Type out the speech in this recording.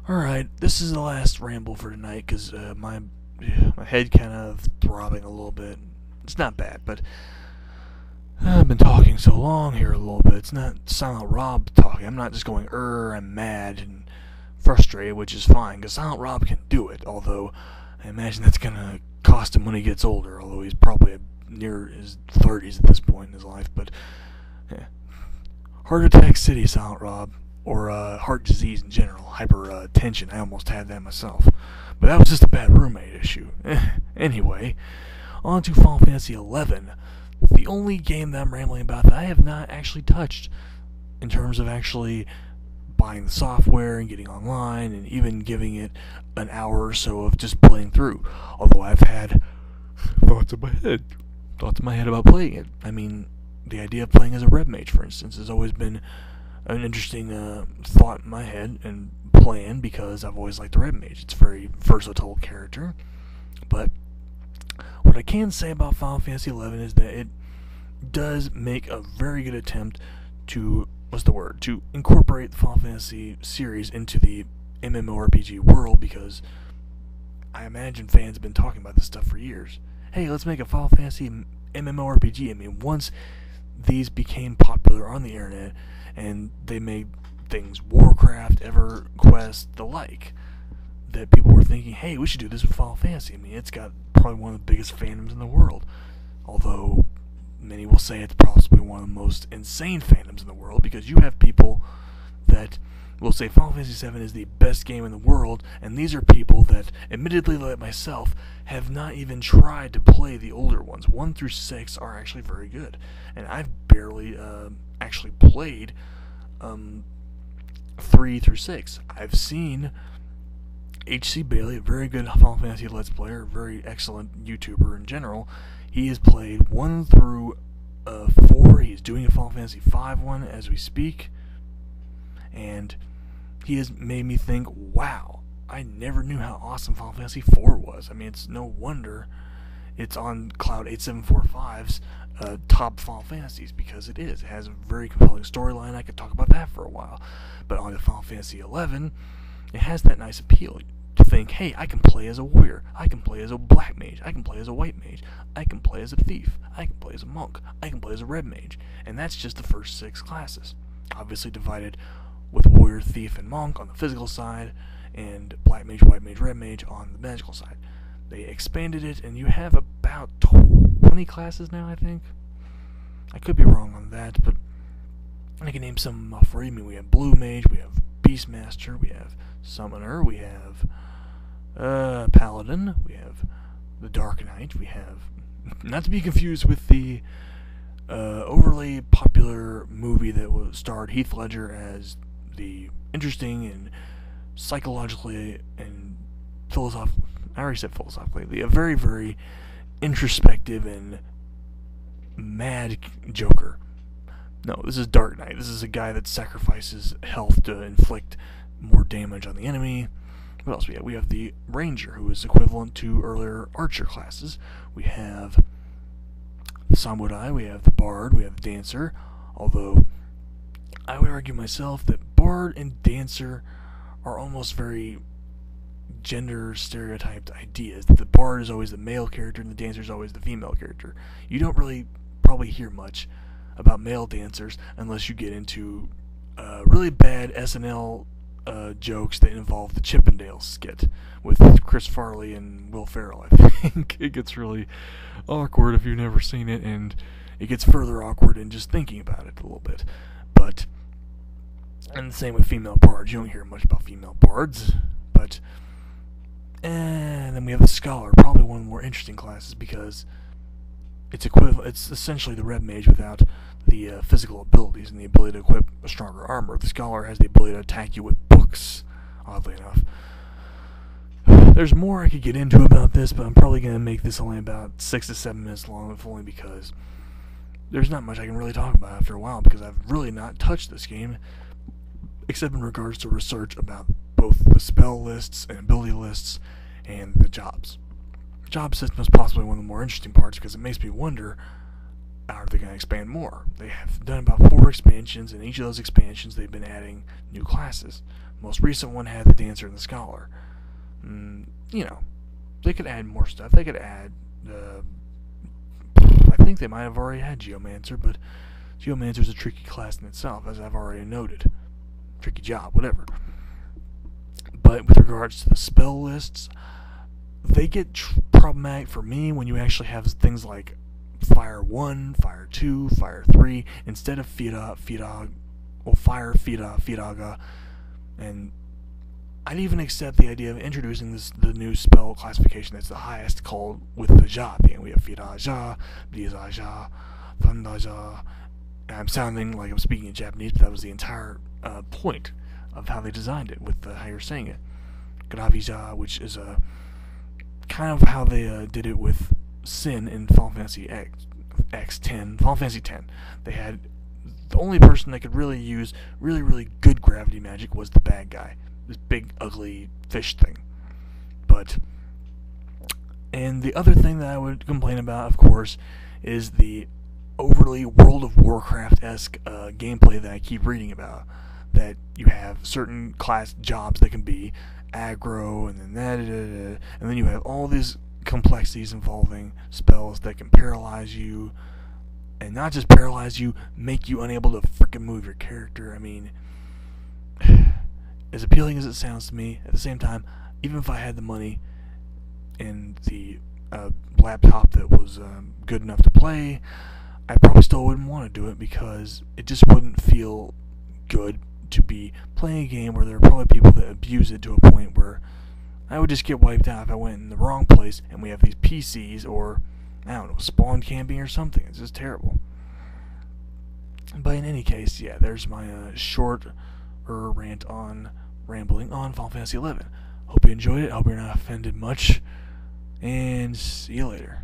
Alright, this is the last ramble for tonight because my head kind of throbbing a little bit. It's not bad, but I've been talking so long here a little bit. It's not Silent Rob talking. I'm not just going, I'm mad and frustrated, which is fine because Silent Rob can do it, although I imagine that's going to cost him when he gets older, although he's probably near his 30s at this point in his life, but yeah. Heart Attack City, Silent Rob, or heart disease in general, hypertension. I almost had that myself, but that was just a bad roommate issue. Anyway, on to Final Fantasy XI, the only game that I'm rambling about that I have not actually touched in terms of actually buying the software and getting online and even giving it an hour or so of just playing through. Although I've had thoughts in my head about playing it. I mean, the idea of playing as a red mage, for instance, has always been an interesting thought in my head and plan because I've always liked the red mage. It's a very versatile character. But what I can say about Final Fantasy XI is that it does make a very good attempt to, to incorporate the Final Fantasy series into the MMORPG world, because I imagine fans have been talking about this stuff for years. Hey, let's make a Final Fantasy MMORPG. I mean, once these became popular on the internet and they made things Warcraft, EverQuest, the like, that people were thinking, hey, we should do this with Final Fantasy. I mean, it's got probably one of the biggest fandoms in the world, although many will say it's possibly one of the most insane fandoms in the world, because you have people that will say Final Fantasy VII is the best game in the world, and these are people that, admittedly like myself, have not even tried to play the older ones. 1 through 6 are actually very good, and I've barely actually played 3 through 6. I've seen H.C. Bailey, a very good Final Fantasy Let's Player, very excellent YouTuber in general. He has played 1 through 4. He's doing a Final Fantasy V one as we speak, and he has made me think, wow, I never knew how awesome Final Fantasy IV was. I mean, it's no wonder it's on Cloud 8745's top Final Fantasies, because it is. It has a very compelling storyline. I could talk about that for a while. But on to Final Fantasy XI, it has that nice appeal to think, hey, I can play as a warrior, I can play as a black mage, I can play as a white mage, I can play as a thief, I can play as a monk, I can play as a red mage. And that's just the first 6 classes. Obviously divided with warrior, thief, and monk on the physical side, and black mage, white mage, red mage on the magical side. They expanded it, and you have about 20 classes now, I think. I could be wrong on that, but I can name some for you. I mean, we have blue mage, we have beastmaster, we have summoner, we have paladin, we have the dark knight, we have, not to be confused with the overly popular movie that starred Heath Ledger as the interesting and psychologically and philosophically, I already said philosophically, a very, very introspective and mad Joker. No, this is Dark Knight. This is a guy that sacrifices health to inflict more damage on the enemy. What else we have? We have the Ranger, who is equivalent to earlier Archer classes. We have the Samurai, we have the Bard, we have the Dancer, although I would argue myself that Bard and Dancer are almost very gender stereotyped ideas, that the Bard is always the male character and the Dancer is always the female character. You don't really probably hear much about male dancers unless you get into really bad SNL jokes that involve the Chippendales skit with Chris Farley and Will Ferrell. I think it gets really awkward if you've never seen it, and it gets further awkward in just thinking about it a little bit. But, and the same with female bards. You don't hear much about female bards, but, and then we have the Scholar, probably one of the more interesting classes, because it's essentially the red mage without the physical abilities and the ability to equip a stronger armor. The Scholar has the ability to attack you with books, oddly enough. There's more I could get into about this, but I'm probably going to make this only about 6 to 7 minutes long, if only because there's not much I can really talk about after a while, because I've really not touched this game, except in regards to research about both the spell lists and ability lists and the jobs. The job system is possibly one of the more interesting parts, because it makes me wonder, are they going to expand more? They have done about 4 expansions, and each of those expansions they've been adding new classes. Most recent one had the Dancer and the Scholar. You know, they could add more stuff. They could add, I think they might have already had Geomancer, but Geomancer's a tricky class in itself, as I've already noted. Tricky job, whatever. But with regards to the spell lists, they get problematic for me when you actually have things like Fire 1, Fire 2, Fire 3, instead of Fire, Firaga, and I'd even accept the idea of introducing the new spell classification that's the highest, called with the Ja thing. We have Firaja, Bizaja, Fandaja. I'm sounding like I'm speaking in Japanese, but that was the entire point of how they designed it, with how you're saying it. Gravija, which is kind of how they did it with Sin in Final Fantasy X10, Final Fantasy X. They had the only person that could really use really good gravity magic was the bad guy, this big ugly fish thing. And the other thing that I would complain about, of course, is the overly World of Warcraft-esque gameplay that I keep reading about. That you have certain class jobs that can be aggro, and then and then you have all these complexities involving spells that can paralyze you, and not just paralyze you, make you unable to frickin' move your character. I mean, as appealing as it sounds to me, at the same time, even if I had the money and the laptop that was good enough to play, I probably still wouldn't want to do it, because it just wouldn't feel good to be playing a game where there are probably people that abuse it to a point where I would just get wiped out if I went in the wrong place and we have these PCs, or I don't know, spawn camping or something. It's just terrible. But in any case, yeah, there's my short rant on rambling on Final Fantasy XI. Hope you enjoyed it. Hope you're not offended much, and see you later.